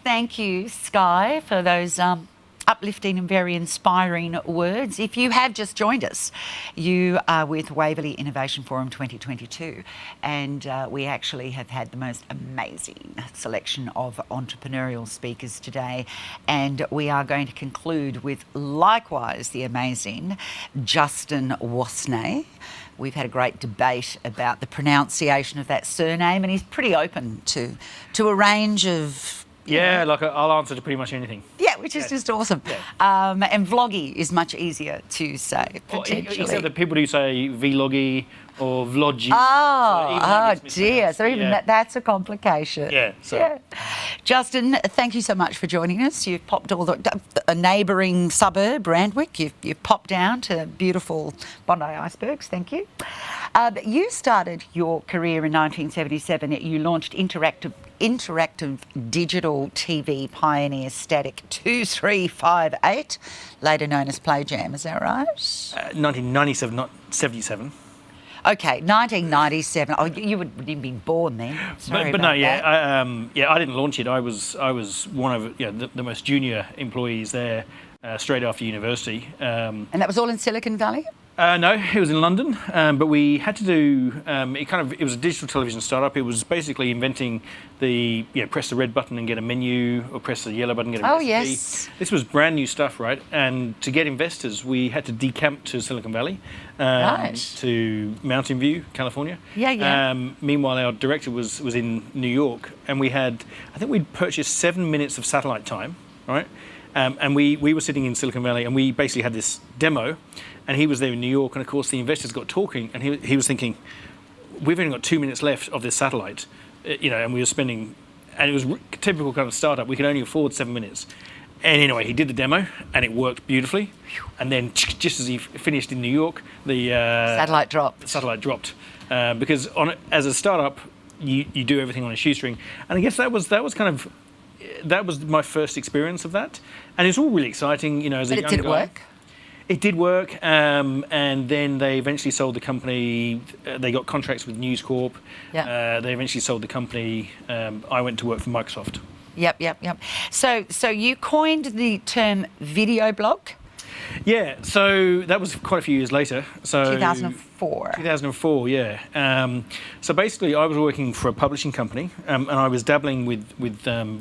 thank you, Sky, for those uplifting and very inspiring words. If you have just joined us, you are with Waverley Innovation Forum 2022, and we actually have had the most amazing selection of entrepreneurial speakers today, and we are going to conclude with likewise the amazing Justin Wastnage. We've had a great debate about the pronunciation of that surname, and he's pretty open to a range of... Yeah, like I'll answer to pretty much anything. Yeah, which is just awesome. Yeah. And Vloggy is much easier to say, potentially. Except that people do say Vloggy or Vloggi. Oh dear. So even that's a complication. Yeah, so. Justin, thank you so much for joining us. You've popped all a neighbouring suburb, Randwick. You've popped down to beautiful Bondi icebergs. Thank you. You started your career in 1977. You launched interactive digital TV pioneer Static 2358, later known as Play Jam. Is that right? 1997, not 77. Okay, 1997. Oh, you wouldn't even be born then. Sorry but about no, that. I didn't launch it. I was one of the most junior employees there, straight after university. And that was all in Silicon Valley? No, it was in London, but we had to do, it was a digital television startup. It was basically inventing press the red button and get a menu, or press the yellow button and get a recipe. Yes. This was brand new stuff, right? And to get investors, we had to decamp to Silicon Valley, to Mountain View, California. Yeah. Meanwhile, our director was in New York, and I think we'd purchased 7 minutes of satellite time, right? And we were sitting in Silicon Valley, and we basically had this demo, and he was there in New York, and of course the investors got talking, and he was thinking, we've only got 2 minutes left of this satellite, and we were spending, and it was typical kind of startup, we could only afford 7 minutes. And anyway, he did the demo, and it worked beautifully, and then just as he finished in New York, the satellite dropped. Because as a startup, you do everything on a shoestring, and I guess that was my first experience of that, and it's all really exciting, as a young guy. Did it work? It did work, and then they eventually sold the company. They got contracts with News Corp. Yeah. They eventually sold the company. I went to work for Microsoft. Yep. So you coined the term video blog? Yeah, so that was quite a few years later. So 2004. 2004, yeah. So basically, I was working for a publishing company, and I was dabbling with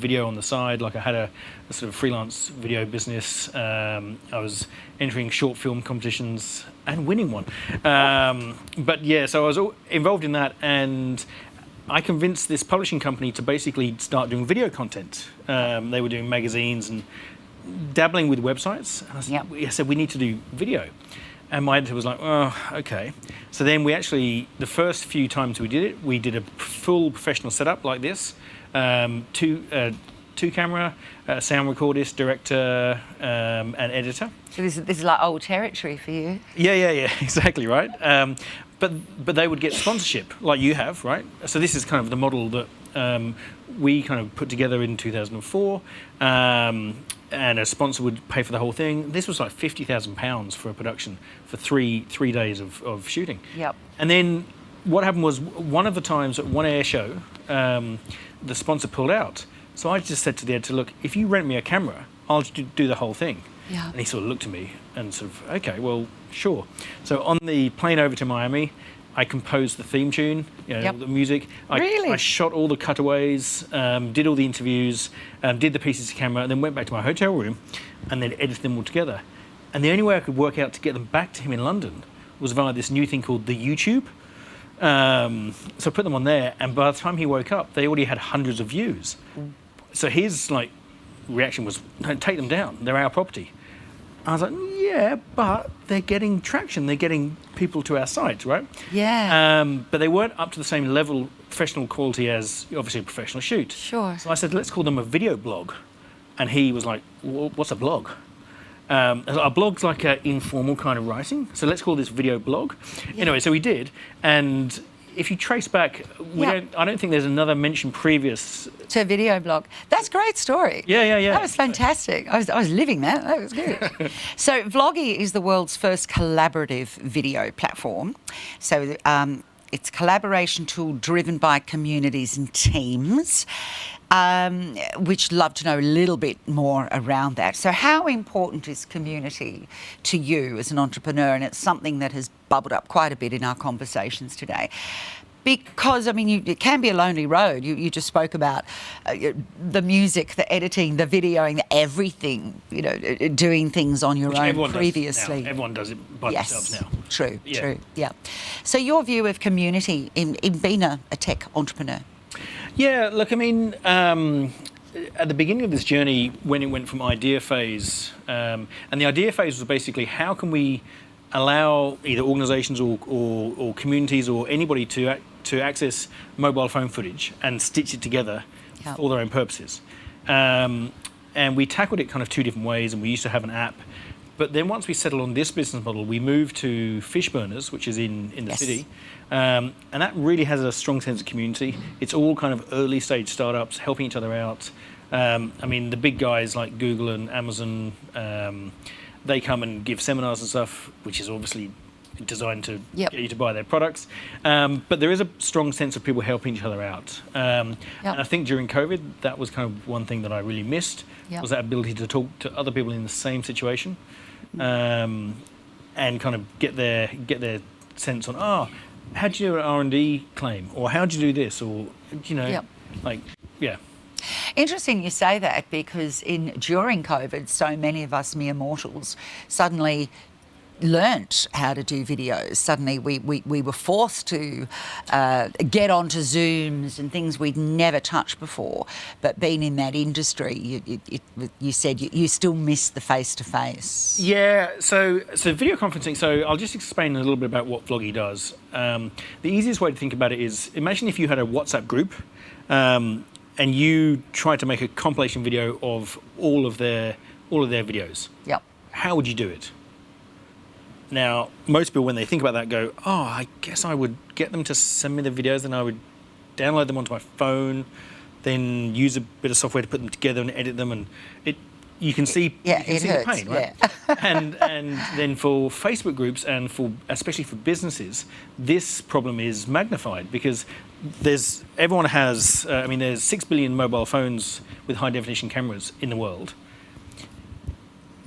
video on the side. Like I had a sort of freelance video business. I was entering short film competitions and winning one. But yeah, so I was involved in that, and I convinced this publishing company to basically start doing video content. They were doing magazines and dabbling with websites. And I said, we need to do video. And my editor was like, oh, okay. So then the first few times we did a full professional setup like this, two camera, sound recordist, director, and editor. So this is like old territory for you. Yeah, exactly, right. But they would get sponsorship, like you have, right? So this is kind of the model that we kind of put together in 2004, and a sponsor would pay for the whole thing. This was like £50,000 for a production for three days of shooting. Yep. And then what happened was, one of the times at one air show, the sponsor pulled out. So I just said to the editor, look, if you rent me a camera, I'll do the whole thing. Yeah. And he sort of looked at me and sort of, okay, well, sure. So on the plane over to Miami, I composed the theme tune, the music. Really? I shot all the cutaways, did all the interviews, did the pieces of camera, and then went back to my hotel room and then edited them all together. And the only way I could work out to get them back to him in London was via this new thing called the YouTube. So I put them on there, and by the time he woke up, they already had hundreds of views. So his reaction was, "Don't take them down. They're our property." I was like, yeah, but they're getting traction. They're getting people to our site, right? Yeah. But they weren't up to the same level, professional quality as obviously a professional shoot. Sure. So I said, let's call them a video blog. And he was like, what's a blog? A blog's like an informal kind of writing. So let's call this video blog. Yeah. Anyway, so we did. And if you trace back, I don't think there's another mention previous to a video blog. That's a great story. Yeah. That was fantastic. I was living that. That was good. So Vloggy is the world's first collaborative video platform. So It's a collaboration tool driven by communities and teams, which love to know a little bit more around that. So how important is community to you as an entrepreneur? And it's something that has bubbled up quite a bit in our conversations today. Because, I mean, it can be a lonely road. You just spoke about the music, the editing, the videoing, everything, doing things on your own previously. Everyone does it by themselves now. True, yeah. So your view of community in being a tech entrepreneur? Yeah, look, I mean, at the beginning of this journey, when it went from idea phase, and the idea phase was basically how can we allow either organisations or communities or anybody to access mobile phone footage and stitch it together for their own purposes. And we tackled it kind of two different ways, and we used to have an app. But then once we settled on this business model, we moved to Fish Burners, which is in the city. And that really has a strong sense of community. It's all kind of early stage startups helping each other out. I mean, the big guys like Google and Amazon, they come and give seminars and stuff, which is obviously designed to get you to buy their products. But there is a strong sense of people helping each other out. And I think during COVID, that was kind of one thing that I really missed, was that ability to talk to other people in the same situation, and kind of get their sense on, how'd you do an R&D claim? Or how'd you do this? Or, Interesting you say that, because during COVID, so many of us mere mortals suddenly learnt how to do videos. Suddenly we were forced to get onto Zooms and things we'd never touched before. But being in that industry, you said you still miss the face-to-face. Yeah, so video conferencing, so I'll just explain a little bit about what Vloggy does. The easiest way to think about it is, imagine if you had a WhatsApp group, and you tried to make a compilation video of all of their videos. Yep. How would you do it? Now, most people, when they think about that, go, I guess I would get them to send me the videos, and I would download them onto my phone, then use a bit of software to put them together and edit them, and you can see, the pain, right? Yeah. and then for Facebook groups and especially for businesses, this problem is magnified, because everyone has, there's 6 billion mobile phones with high definition cameras in the world.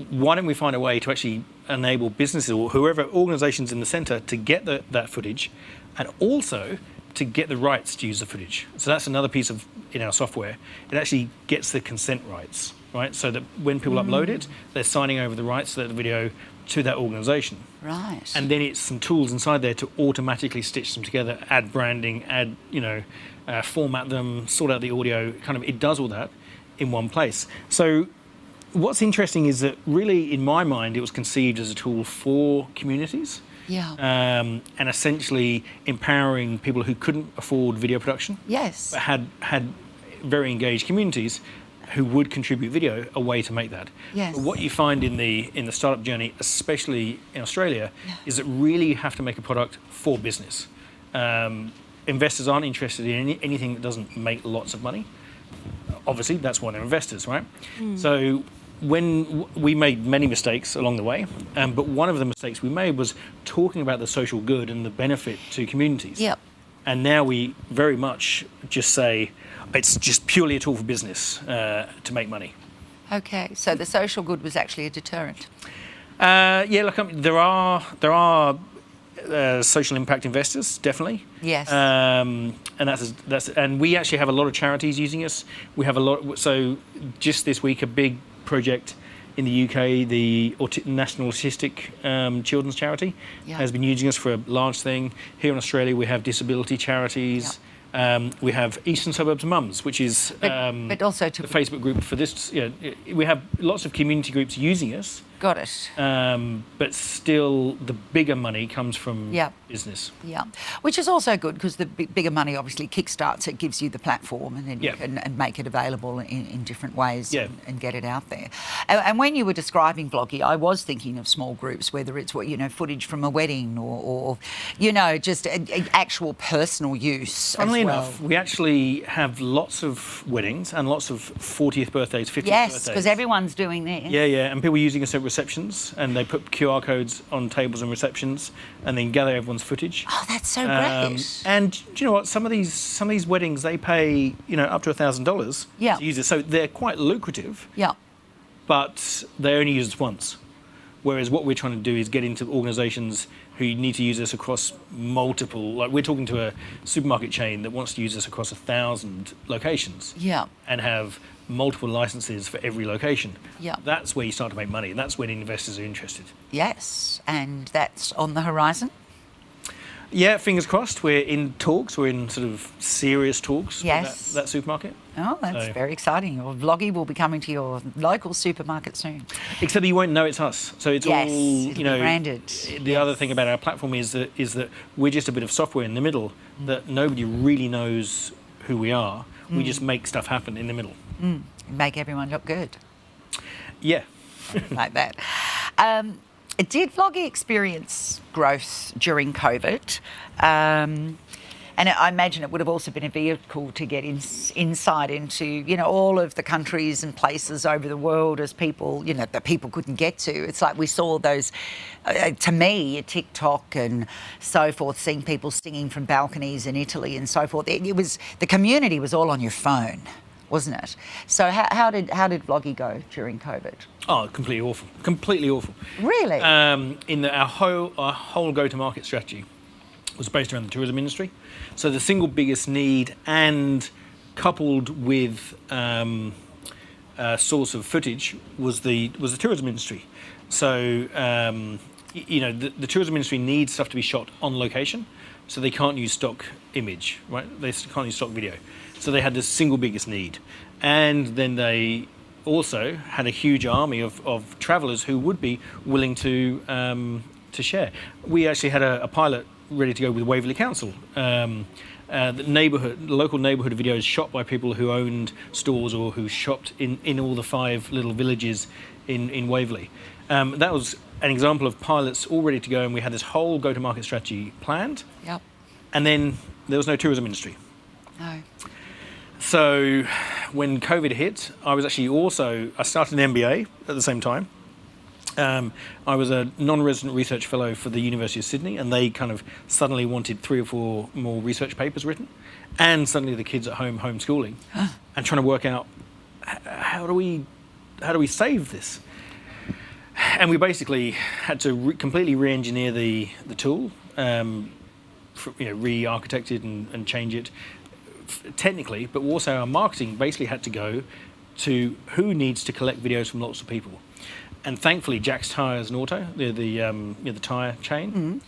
Why don't we find a way to actually enable businesses or whoever, organisations in the centre, to get that footage, and also to get the rights to use the footage? So that's another piece in our software. It actually gets the consent rights, right? So that when people upload it, they're signing over the rights to that video to that organisation. Right. And then it's some tools inside there to automatically stitch them together, add branding, format them, sort out the audio. It does all that in one place. So what's interesting is that really, in my mind, it was conceived as a tool for communities. Yeah. And essentially empowering people who couldn't afford video production. Yes. But had very engaged communities who would contribute video, a way to make that. Yes. But what you find in the startup journey, especially in Australia, is that really you have to make a product for business. Investors aren't interested in anything that doesn't make lots of money. Obviously, that's why they're investors, right? So when we made many mistakes along the way, but one of the mistakes we made was talking about the social good and the benefit to communities. Yep. And now we very much just say it's just purely a tool for business to make money. Okay, so the social good was actually a deterrent. There are social impact investors, definitely. Yes. And and we actually have a lot of charities using us. We have a lot. So just this week, a big project in the UK, the National Autistic Children's Charity, has been using us for a large thing. Here in Australia, we have disability charities. We have Eastern Suburbs Mums, which is but also the Facebook group for this. We have lots of community groups using us. Got it. But still, the bigger money comes from business. Yeah, which is also good, because the bigger money obviously kickstarts it, gives you the platform, and then you can make it available in different ways and get it out there. And when you were describing Vloggy, I was thinking of small groups, whether it's footage from a wedding or just actual personal use. Funnily enough, we actually have lots of weddings and lots of 40th birthdays, 50th birthdays. Yes, because everyone's doing this. Yeah, and people using us receptions, and they put QR codes on tables and receptions, and then gather everyone's footage. Oh, that's so great. And do you know what? Some of these weddings, they pay up to $1,000 Yeah. to use it, so they're quite lucrative. Yeah. But they only use it once. Whereas what we're trying to do is get into organisations who need to use this across multiple. Like we're talking to a supermarket chain that wants to use this across 1,000 locations. Yeah. And have multiple licenses for every location. Yeah. That's where you start to make money, and that's when investors are interested. Yes, and that's on the horizon. Yeah, fingers crossed. We're in talks. We're in sort of serious talks Yes. with that supermarket. Oh, that's So- very exciting. Your Vloggy will be coming to your local supermarket soon. Except that you won't know it's us. So it's Yes, all, it'll be branded. The other thing about our platform is that we're just a bit of software in the middle that nobody really knows who we are. We just make stuff happen in the middle. Make everyone look good. Yeah. Like that. Did Vloggy experience growth during COVID? And I imagine it would have also been a vehicle to get insight into, all of the countries and places over the world as people, that people couldn't get to. It's like we saw those, to me, TikTok and so forth, seeing people singing from balconies in Italy and so forth. It was, the community was all on your phone, wasn't it? So how did Vloggy go during COVID? Oh, completely awful. Completely awful. Really? Our whole go-to-market strategy was based around the tourism industry. So the single biggest need, and coupled with source of footage, was the tourism industry. So the tourism industry needs stuff to be shot on location, so they can't use stock image, right? They can't use stock video. So they had the single biggest need, and then they also had a huge army of travellers who would be willing to share. We actually had a pilot ready to go with Waverley Council. The local neighbourhood videos shot by people who owned stores or who shopped in all the 5 little villages in Waverley. That was an example of pilots all ready to go, and we had this whole go-to-market strategy planned. Yep. And then there was no tourism industry. No. So when COVID hit, I started an MBA at the same time. I was a non-resident research fellow for the University of Sydney, and they kind of suddenly wanted 3 or 4 more research papers written, and suddenly the kids at home homeschooling and trying to work out how do we save this. And we basically had to completely re-engineer the tool, re-architect it and change it technically, but also our marketing basically had to go to who needs to collect videos from lots of people. And thankfully, Jack's Tyres and Auto, the tyre chain,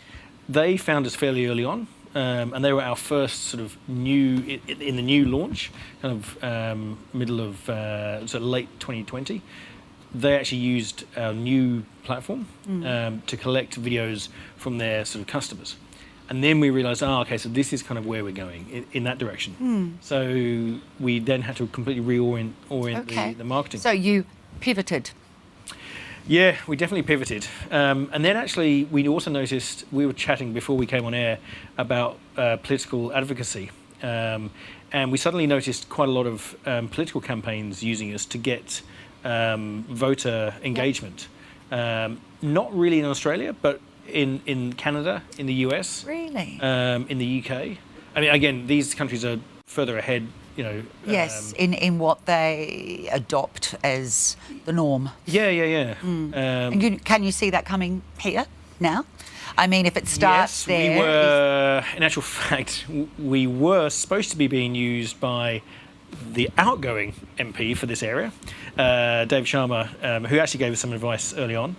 they found us fairly early on, and they were our first sort of in the new launch, kind of middle of sort of late 2020. They actually used our new platform to collect videos from their sort of customers. And then we realised, okay, so this is kind of where we're going, in that direction. So we then had to completely reorient the marketing. So you pivoted. Yeah, we definitely pivoted. And then actually we also noticed, we were chatting before we came on air about political advocacy. And we suddenly noticed quite a lot of political campaigns using us to get voter engagement. Not really in Australia, but in Canada, in the US. Really? In the UK. I mean, again, these countries are further ahead, Yes, in what they adopt as the norm. Yeah. And can you see that coming here now? I mean, if it starts there... We were, in actual fact, we were supposed to be being used by the outgoing MP for this area, Dave Sharma, who actually gave us some advice early on.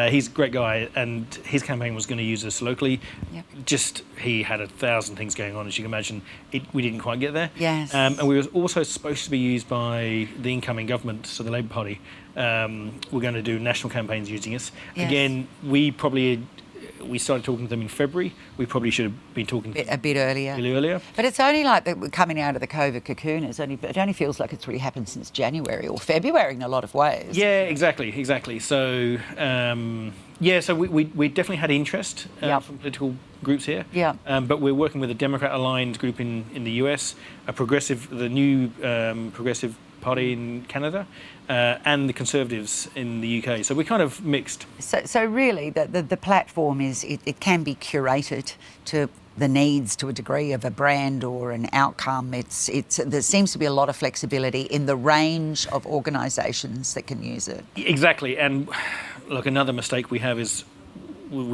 He's a great guy, and his campaign was going to use us locally. Yep. He had 1,000 things going on, as you can imagine. We didn't quite get there. Yes. And we were also supposed to be used by the incoming government, so the Labour Party. We're going to do national campaigns using us. Yes. Again, we started talking to them in February. We probably should have been talking a bit earlier. Really earlier. But it's only like that we're coming out of the COVID cocoon. It only feels like it's really happened since January or February in a lot of ways. Yeah, exactly. So, so we definitely had interest from political groups here. Yeah. But we're working with a Democrat-aligned group in the US, the new Progressive Party in Canada, and the Conservatives in the UK. So we're kind of mixed. So really, the platform is it can be curated to the needs to a degree of a brand or an outcome. There seems to be a lot of flexibility in the range of organisations that can use it. Exactly, and look, another mistake we've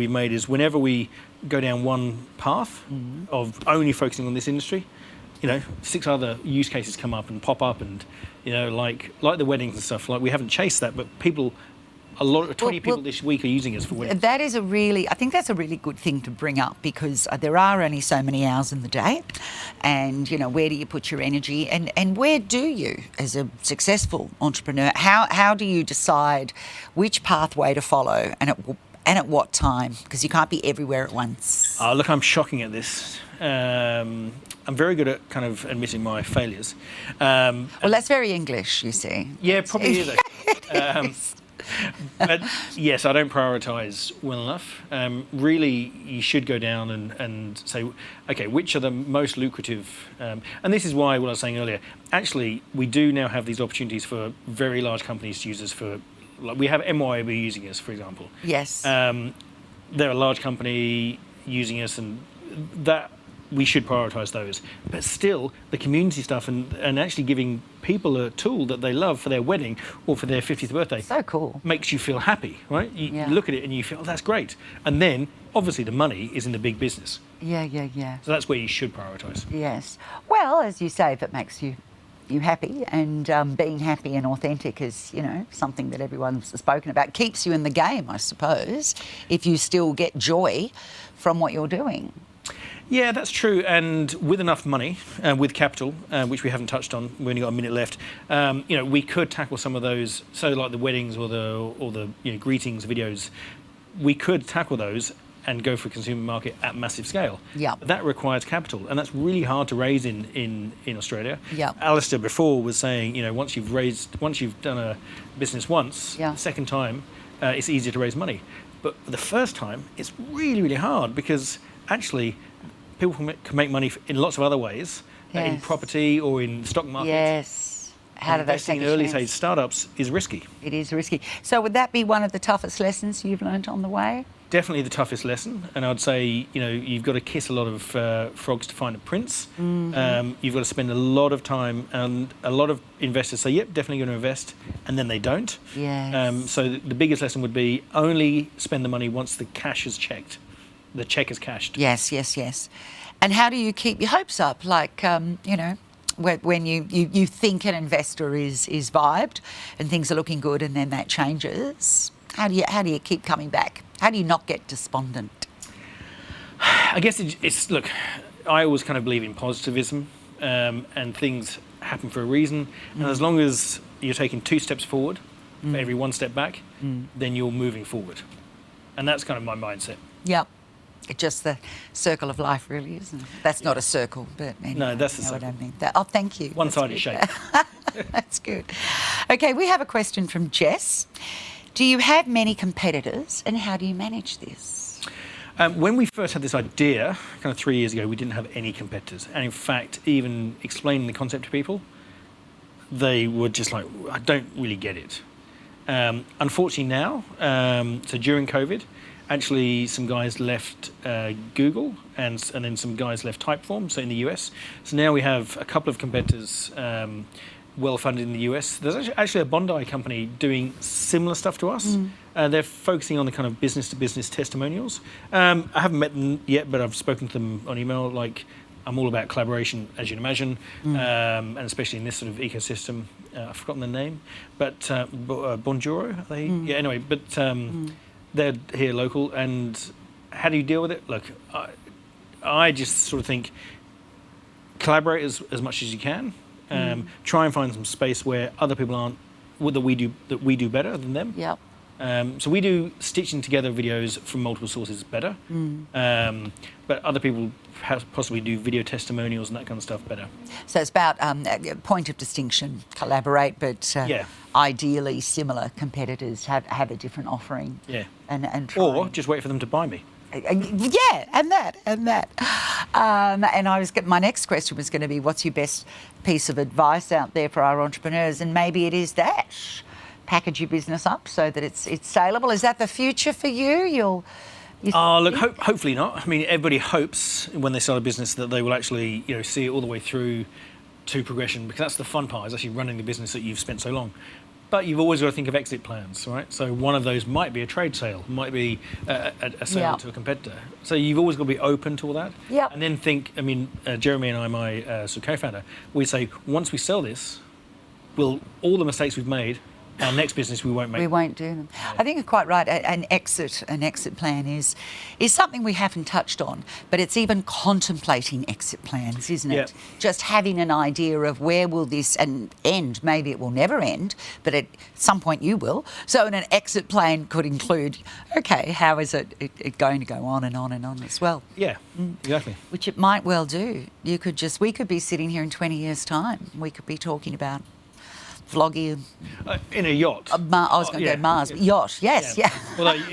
made is whenever we go down one path of only focusing on this industry, 6 other use cases come up and pop up, and like the weddings and stuff. Like, we haven't chased that, but people. 20 people this week are using us for weddings. I think that's a really good thing to bring up, because there are only so many hours in the day, and where do you put your energy, and where do you, as a successful entrepreneur, how do you decide which pathway to follow and at what time? Because you can't be everywhere at once. Look, I'm shocking at this. I'm very good at kind of admitting my failures. Well, that's very English, you see. Yeah, probably is. But yes, I don't prioritise well enough. Really, you should go down and say, okay, which are the most lucrative? And this is why, what I was saying earlier, actually, we do now have these opportunities for very large companies to use us for, like, we have MYOB using us, for example. Yes. They're a large company using us, and that we should prioritise those. But still, the community stuff and actually giving people a tool that they love for their wedding or for their 50th birthday. So cool. Makes you feel happy, right? You look at it and you feel, oh, that's great. And then, obviously, the money is in the big business. Yeah. So that's where you should prioritise. Yes. Well, as you say, if it makes you happy, and being happy and authentic is, something that everyone's spoken about, keeps you in the game, I suppose, if you still get joy from what you're doing. Yeah, that's true. And with enough money, with capital, which we haven't touched on, we've only got a minute left. We could tackle some of those. So, like the weddings or the greetings videos, we could tackle those and go for a consumer market at massive scale. Yeah. That requires capital, and that's really hard to raise in Australia. Yeah. Alistair before was saying, once you've done a business once, the second time, it's easier to raise money. But the first time, it's really, really hard, because actually, people can make money in lots of other ways, in property or in stock markets. Yes. How do they take investing in early stage startups is risky. It is risky. So would that be one of the toughest lessons you've learnt on the way? Definitely the toughest lesson, and I'd say you've got to kiss a lot of frogs to find a prince. Mm-hmm. You've got to spend a lot of time, and a lot of investors say, "Yep, definitely going to invest," and then they don't. Yes. So the biggest lesson would be only spend the money once the cash is checked. The check is cashed. Yes. And how do you keep your hopes up? Like, when you think an investor is vibed and things are looking good, and then that changes. How do you keep coming back? How do you not get despondent? I guess it's look. I always kind of believe in positivism, and things happen for a reason. And as long as you're taking 2 steps forward for every 1 step back, then you're moving forward. And that's kind of my mindset. Yep. It's just the circle of life, really, isn't it? That's not a circle, but anyway, no, that's the circle. I don't mean that. Oh, thank you. One-sided shape. That's good. Okay, we have a question from Jess. Do you have many competitors, and how do you manage this? When we first had this idea, kind of 3 years ago, we didn't have any competitors. And in fact, even explaining the concept to people, they were just like, I don't really get it. Unfortunately now, so during COVID, actually some guys left Google, and then some guys left Typeform, so in the US. So now we have a couple of competitors well-funded in the US. There's actually a Bondi company doing similar stuff to us. They're focusing on the kind of business-to-business testimonials. I haven't met them yet, but I've spoken to them on email. Like, I'm all about collaboration, as you can imagine, and especially in this sort of ecosystem. I've forgotten the name, but Bonjoro, are they? Yeah, anyway, but they're here local. And how do you deal with it? Look, I just sort of think collaborate as much as you can. Try and find some space where other people aren't, that we do better than them. Yep. So we do stitching together videos from multiple sources better, but other people possibly do video testimonials and that kind of stuff better. So it's about point of distinction, collaborate, but ideally similar competitors have a different offering. Yeah. And try. Or just wait for them to buy me. Yeah, and that. And my next question was going to be, what's your best piece of advice out there for our entrepreneurs? And maybe it is that. Package your business up so that it's saleable. Is that the future for you? Look, hopefully not. I mean, everybody hopes when they start a business that they will actually, see it all the way through to progression, because that's the fun part, is actually running the business that you've spent so long. But you've always got to think of exit plans, right? So one of those might be a trade sale, might be a sale to a competitor. So you've always got to be open to all that. Yeah. And then think, I mean, Jeremy and I, my co-founder, we say, once we sell this, all the mistakes we've made, our next business we won't make. We won't do them. Yeah. I think you're quite right. An exit plan is something we haven't touched on, but it's even contemplating exit plans, isn't it? Yeah. Just having an idea of where will this end. Maybe it will never end, but at some point you will. So an exit plan could include, okay, how is it going to go on and on and on as well? Yeah, exactly. Which it might well do. We could be sitting here in 20 years' time. We could be talking about Vloggy. In a yacht. I was going to go Mars. Yeah. Yacht, yes, yeah. Although in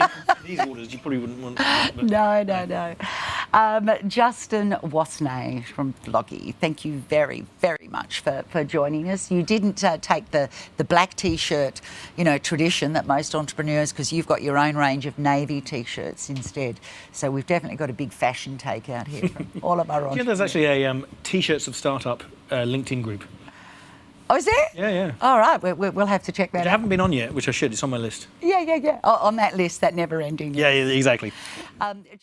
these waters you probably wouldn't want that. No. Justin Wastnage from Vloggy, thank you very, very much for joining us. You didn't take the black T-shirt, tradition that most entrepreneurs, because you've got your own range of navy T-shirts instead. So we've definitely got a big fashion take out here from all of our entrepreneurs. There's actually a T-shirts of Startup LinkedIn group. Oh, is there? Yeah. All right, we'll have to check that out. I haven't been on yet, which I should. It's on my list. Yeah. On that list, that never-ending list. Yeah, exactly.